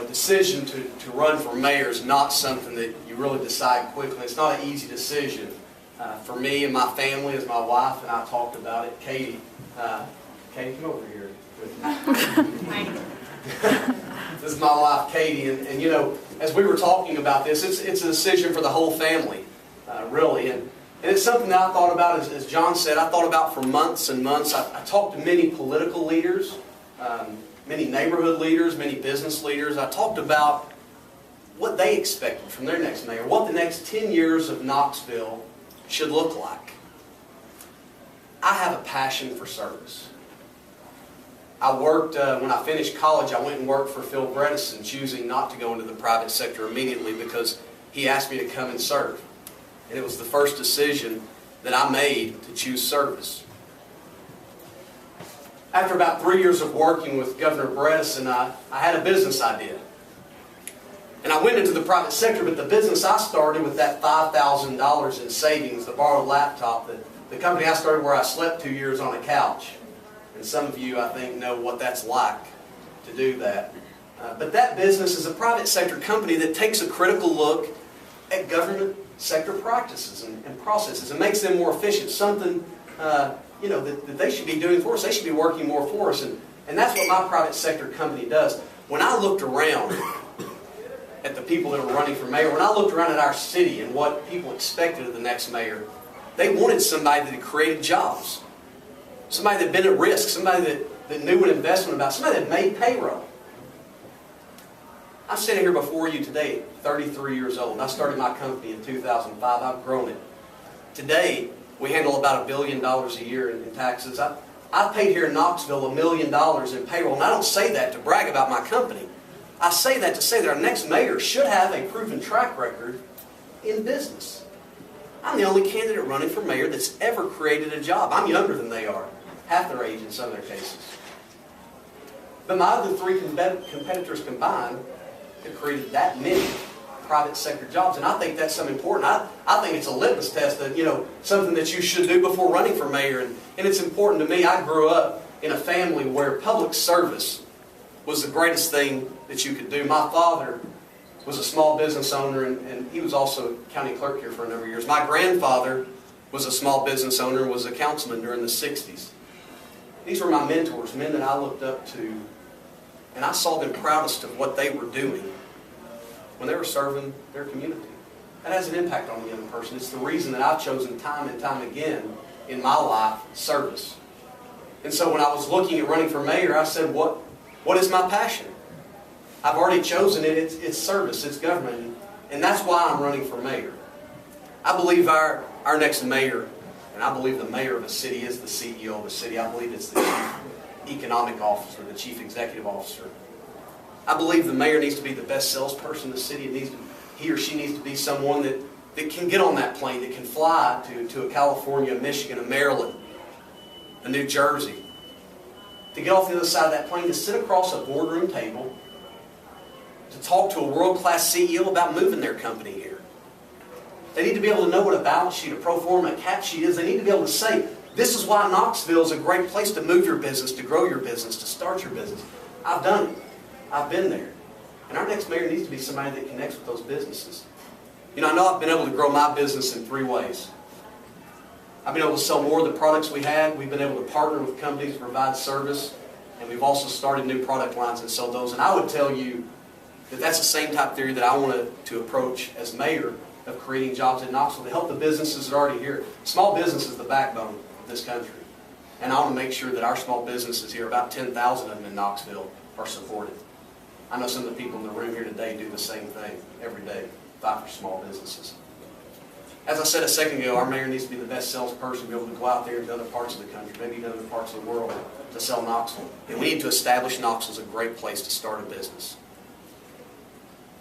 a decision to run for mayor is not something that you really decide quickly. It's not an easy decision. For me and my family, as my wife and I talked about it, Katie, come over here with me. This is my wife, Katie, and you know, as we were talking about this, it's a decision for the whole family, really. And it's something that I thought about, as John said, I thought about for months and months. I talked to many political leaders, many neighborhood leaders, many business leaders. I talked about what they expected from their next mayor, what the next 10 years of Knoxville should look like. I have a passion for service. I worked, when I finished college, I went and worked for Phil Bredesen, choosing not to go into the private sector immediately because he asked me to come and serve. And it was the first decision that I made to choose service. After about 3 years of working with Governor Bredesen, I had a business idea. And I went into the private sector, but the business I started with that $5,000 in savings, the borrowed laptop, the company I started where I slept 2 years on a couch. And some of you, I think, know what that's like to do that. But that business is a private sector company that takes a critical look at government sector practices and processes and makes them more efficient, something that they should be doing for us. They should be working more for us. And that's what my private sector company does. When I looked around at the people that were running for mayor, when I looked around at our city and what people expected of the next mayor, they wanted somebody that had created jobs. Somebody that had been at risk, somebody that knew what investment about, somebody that made payroll. I'm sitting here before you today at 33 years old. I started my company in 2005. I've grown it. Today, we handle about $1 billion a year in taxes. I've paid here in Knoxville $1 million in payroll, and I don't say that to brag about my company. I say that to say that our next mayor should have a proven track record in business. I'm the only candidate running for mayor that's ever created a job. I'm younger than they are, half their age in some of their cases. But my other three competitors combined have created that many private sector jobs, and I think that's something important. I think it's a litmus test that, something that you should do before running for mayor, and it's important to me. I grew up in a family where public service was the greatest thing that you could do. My father was a small business owner, and he was also county clerk here for a number of years. My grandfather was a small business owner and was a councilman during the 60s. These were my mentors, men that I looked up to, and I saw them proudest of what they were doing when they were serving their community. That has an impact on the young person. It's the reason that I've chosen time and time again in my life service. And so when I was looking at running for mayor, I said, what is my passion? I've already chosen it. It's service. It's government. And that's why I'm running for mayor. I believe our next mayor, and I believe the mayor of a city is the CEO of a city. I believe it's the chief economic officer, the chief executive officer. I believe the mayor needs to be the best salesperson in the city. He or she needs to be someone that can get on that plane, that can fly to a California, a Michigan, a Maryland, a New Jersey, to get off the other side of that plane, to sit across a boardroom table, to talk to a world-class CEO about moving their company here. They need to be able to know what a balance sheet, a pro forma, a cap sheet is. They need to be able to say, this is why Knoxville is a great place to move your business, to grow your business, to start your business. I've done it. I've been there. And our next mayor needs to be somebody that connects with those businesses. I know I've been able to grow my business in 3 ways. I've been able to sell more of the products we had. We've been able to partner with companies to provide service. And we've also started new product lines and sell those. And I would tell you that that's the same type of theory that I wanted to approach as mayor, of creating jobs in Knoxville to help the businesses that are already here. Small business is the backbone of this country. And I want to make sure that our small businesses here, about 10,000 of them in Knoxville, are supported. I know some of the people in the room here today do the same thing every day, fight for small businesses. As I said a second ago, our mayor needs to be the best salesperson, be able to go out there into other parts of the country, maybe even other parts of the world, to sell Knoxville. And we need to establish Knoxville as a great place to start a business.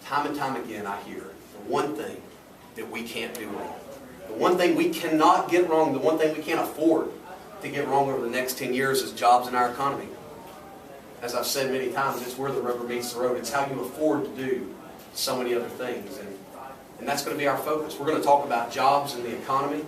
Time and time again, I hear the one thing that we can't do wrong, the one thing we cannot get wrong, the one thing we can't afford to get wrong over the next 10 years is jobs in our economy. As I've said many times, it's where the rubber meets the road. It's how you afford to do so many other things. And that's going to be our focus. We're going to talk about jobs in the economy.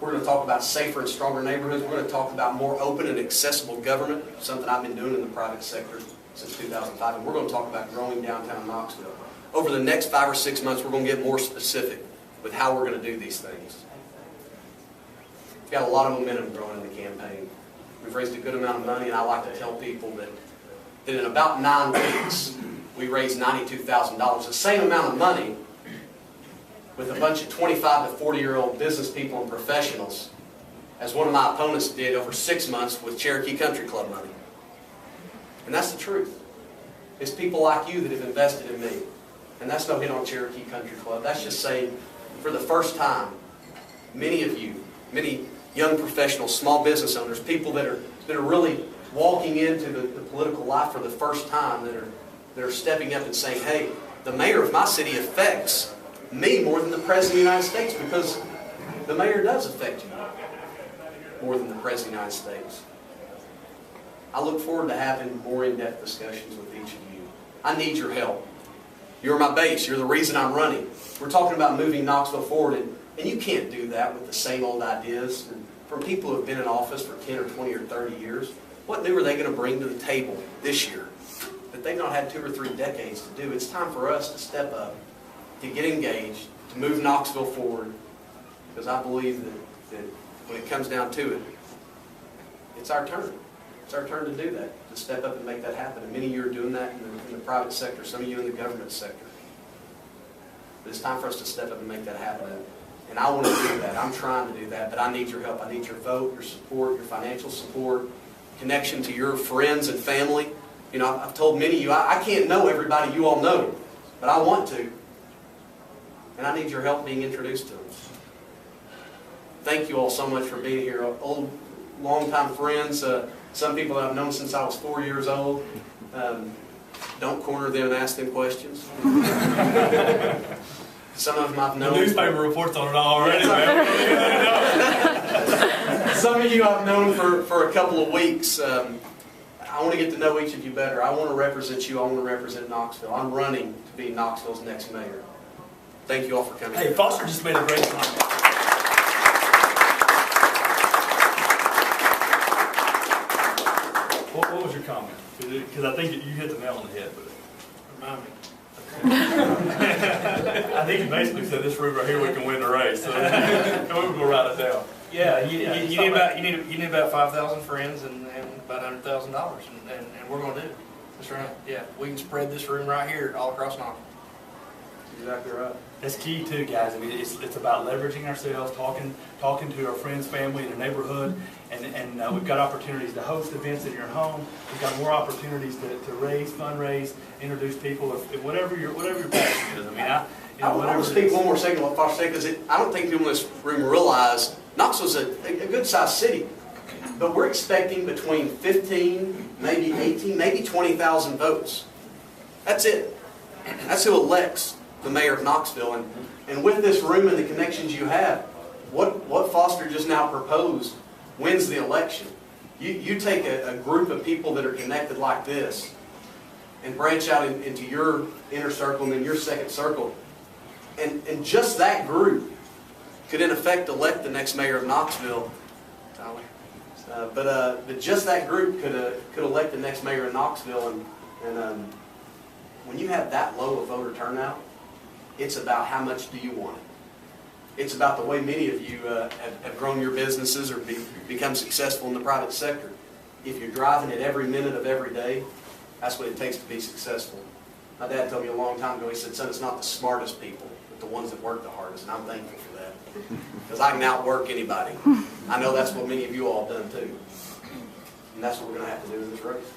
We're going to talk about safer and stronger neighborhoods. We're going to talk about more open and accessible government, something I've been doing in the private sector. since 2005, and we're going to talk about growing downtown Knoxville. Over the next 5 or 6 months, we're going to get more specific with how we're going to do these things. We've got a lot of momentum growing in the campaign. We've raised a good amount of money, and I like to tell people that in about 9 weeks, we raised $92,000, the same amount of money with a bunch of 25 to 40-year-old business people and professionals as one of my opponents did over 6 months with Cherokee Country Club money. And that's the truth. It's people like you that have invested in me. And that's no hit on Cherokee Country Club. That's just saying, for the first time, many of you, many young professionals, small business owners, people that are really walking into the political life for the first time, that are stepping up and saying, hey, the mayor of my city affects me more than the President of the United States, because the mayor does affect you more than the President of the United States. I look forward to having more in-depth discussions with each of you. I need your help. You're my base. You're the reason I'm running. We're talking about moving Knoxville forward, and you can't do that with the same old ideas. And from people who have been in office for 10 or 20 or 30 years, what new are they going to bring to the table this year that they've not had 2 or 3 decades to do? It's time for us to step up, to get engaged, to move Knoxville forward, because I believe that when it comes down to it, it's our turn. It's our turn to do that, to step up and make that happen. And many of you are doing that in the private sector, some of you in the government sector. But it's time for us to step up and make that happen. And I want to do that. I'm trying to do that, but I need your help. I need your vote, your support, your financial support, connection to your friends and family. You know, I've told many of you, I can't know everybody you all know, but I want to. And I need your help being introduced to them. Thank you all so much for being here. Old, longtime friends, some people that I've known since I was 4 years old. Don't corner them and ask them questions. Some of them I've known. The newspaper reports on it already, man. Some of you I've known for a couple of weeks. I want to get to know each of you better. I want to represent you. I want to represent Knoxville. I'm running to be Knoxville's next mayor. Thank you all for coming. Hey, Foster just made a great comment. What was your comment? Because I think you hit the nail on the head, but remind me. I think you basically said this room right here we can win the race. So we'll go write it down. Yeah, you need about 5,000 friends and about $100,000, and we're going to do it. That's right. Yeah, we can spread this room right here all across Knoxville. Exactly right. That's key too, guys. I mean, it's about leveraging ourselves, talking to our friends, family, their neighborhood, and we've got opportunities to host events at your home. We've got more opportunities to raise, fundraise, introduce people, if whatever your passion is. I mean, I want to speak one more second on what Foster said, because I don't think people in this room realize Knoxville's a good-sized city, but we're expecting between 15, maybe 18, maybe 20,000 votes. That's it. That's who elects the mayor of Knoxville. And with this room and the connections you have, what Foster just now proposed wins the election. You take a group of people that are connected like this and branch out into your inner circle and then your second circle, and just that group could in effect elect the next mayor of Knoxville, Tyler. But just that group could elect the next mayor of Knoxville, and when you have that low of voter turnout, it's about how much do you want it. It's about the way many of you have grown your businesses or become successful in the private sector. If you're driving it every minute of every day, that's what it takes to be successful. My dad told me a long time ago, he said, son, it's not the smartest people, but the ones that work the hardest, and I'm thankful for that. Because I can outwork anybody. I know that's what many of you all have done too. And that's what we're going to have to do in this race.